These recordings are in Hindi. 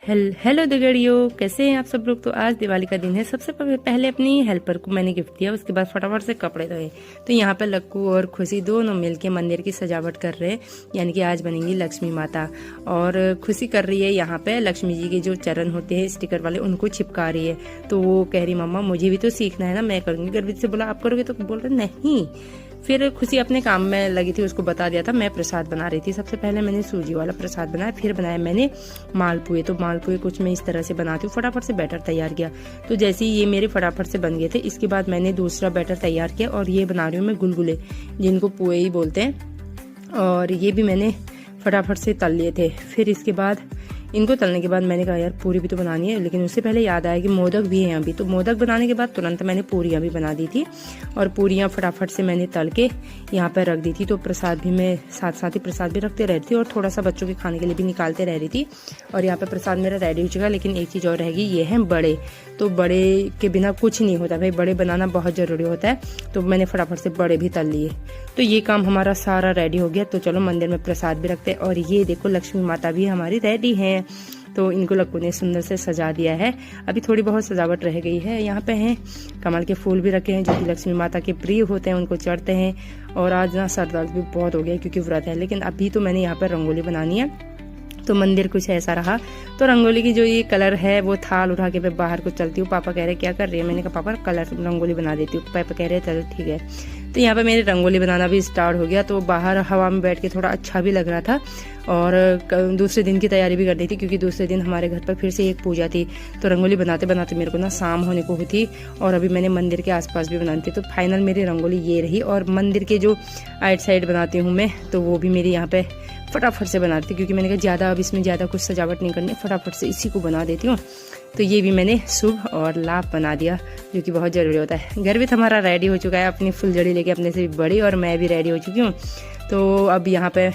हेलो दगड़ियों, कैसे हैं आप सब लोग। तो आज दिवाली का दिन है। सबसे पहले अपनी हेल्पर को मैंने गिफ्ट दिया, उसके बाद फटाफट से कपड़े धोए। तो यहाँ पर लक्कू और खुशी दोनों मिलके मंदिर की सजावट कर रहे हैं, यानी कि आज बनेंगी लक्ष्मी माता। और खुशी कर रही है यहाँ पे लक्ष्मी जी के जो चरण होते हैं स्टिकर वाले, उनको चिपका रही है। तो वो कह रही मम्मा मुझे भी तो सीखना है ना, मैं करूँगी। गर्वित से बोला आप करोगे, तो बोल रहे नहीं। फिर खुशी अपने काम में लगी थी, उसको बता दिया था। मैं प्रसाद बना रही थी। सबसे पहले मैंने सूजी वाला प्रसाद बनाया, फिर बनाया मैंने मालपुए। तो मालपुए कुछ मैं इस तरह से बनाती हूँ, फटाफट से बैटर तैयार किया। तो जैसे ही ये मेरे फटाफट से बन गए थे, इसके बाद मैंने दूसरा बैटर तैयार किया और ये बना रही हूँ मैं गुलगुले, जिनको पुए ही बोलते हैं। और ये भी मैंने फटाफट से तल लिए थे। फिर इसके बाद इनको तलने के बाद मैंने कहा यार पूरी भी तो बनानी है, लेकिन उससे पहले याद आया कि मोदक भी हैं अभी। तो मोदक बनाने के बाद तुरंत मैंने पूरियाँ भी बना दी थी और पूरियाँ फटाफट से मैंने तल के यहाँ पर रख दी थी। तो प्रसाद भी मैं साथ साथ ही प्रसाद भी रखते रहती थी और थोड़ा सा बच्चों के खाने के लिए भी निकालते रह रही थी। और यहाँ पर प्रसाद मेरा रेडी हो चुका, लेकिन एक चीज़ और रहेगी, ये है बड़े। तो बड़े के बिना कुछ नहीं होता भाई, बड़े बनाना बहुत ज़रूरी होता है। तो मैंने फटाफट से बड़े भी तल लिए। तो ये काम हमारा सारा रेडी हो गया। तो चलो मंदिर में प्रसाद भी रखते हैं। और ये देखो लक्ष्मी माता भी हमारी रेडी हैं। तो इनको लक्कू ने सुंदर से सजा दिया है। अभी थोड़ी बहुत सजावट रह गई है। यहाँ पे हैं कमल के फूल भी रखे हैं, जो कि लक्ष्मी माता के प्रिय होते हैं, उनको चढ़ते हैं। और आज ना सर दर्द भी बहुत हो गया क्योंकि व्रत है। लेकिन अभी तो मैंने यहाँ पर रंगोली बनानी है। तो मंदिर कुछ ऐसा रहा। तो रंगोली की जो ये कलर है वो थाल उठा के मैं बाहर को चलती हूँ। पापा कह रहे क्या कर रही है, मैंने कहा पापा कलर रंगोली बना देती हूँ। पापा कह रहे चलो ठीक है। तो यहाँ पे मेरे रंगोली बनाना भी स्टार्ट हो गया। तो बाहर हवा में बैठ के थोड़ा अच्छा भी लग रहा था। और दूसरे दिन की तैयारी भी करनी थी, क्योंकि दूसरे दिन हमारे घर पर फिर से एक पूजा थी। तो रंगोली बनाते बनाते मेरे को ना शाम होने को हुई थी। और अभी मैंने मंदिर के आसपास भी बनानी थी। तो फाइनल मेरी रंगोली ये रही। और मंदिर के जो आइट साइड बनाती हूँ मैं, तो वो भी मेरी यहाँ पे फटाफट से बना देती, क्योंकि मैंने कहा ज़्यादा अब इसमें ज़्यादा कुछ सजावट नहीं करनी, फटाफट से इसी को बना देती हूँ। तो ये भी मैंने शुभ और लाभ बना दिया, जो कि बहुत ज़रूरी होता है। घर भी हमारा रेडी हो चुका है, अपनी फुलझड़ी लेके अपने से भी बड़ी, और मैं भी रेडी हो चुकी हूँ। तो अब यहाँ पे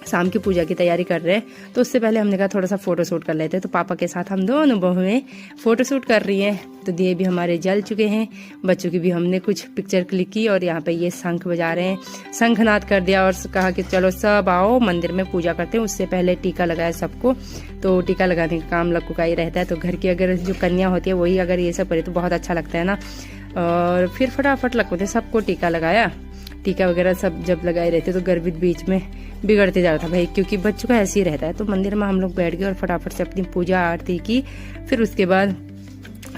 शाम की पूजा की तैयारी कर रहे हैं। तो उससे पहले हमने कहा थोड़ा सा फोटो शूट कर लेते हैं। तो पापा के साथ हम दोनों बहुएं फोटो शूट कर रही हैं। तो दिए भी हमारे जल चुके हैं, बच्चों की भी हमने कुछ पिक्चर क्लिक की। और यहाँ पे ये शंख बजा रहे हैं, शंखनाद कर दिया और कहा कि चलो सब आओ मंदिर में पूजा करते हैं। उससे पहले टीका लगाया सबको। तो टीका लगाने का काम लक्कू का ही रहता है। तो घर की अगर जो कन्या होती है वही अगर ये सब करे तो बहुत अच्छा लगता है ना। और फिर फटाफट लक्कू ने सबको टीका लगाया। टीका वगैरह सब जब लगाए रहते तो गर्वित बीच में बिगड़ते जा रहा था भाई, क्योंकि बच्चों का ऐसे ही रहता है। तो मंदिर में हम लोग बैठ गए और फटाफट से अपनी पूजा आरती की। फिर उसके बाद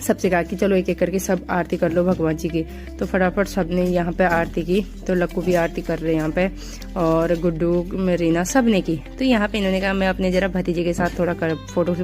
सबसे कहा कि चलो एक एक करके सब आरती कर लो भगवान जी की। तो फटाफट सबने यहाँ पे आरती की। तो लक्कू भी आरती कर रहे हैं यहाँ पे, और गुड्डू रीना सब ने की। तो यहाँ पे इन्होंने कहा मैं अपने जरा भतीजे के साथ थोड़ा फोटो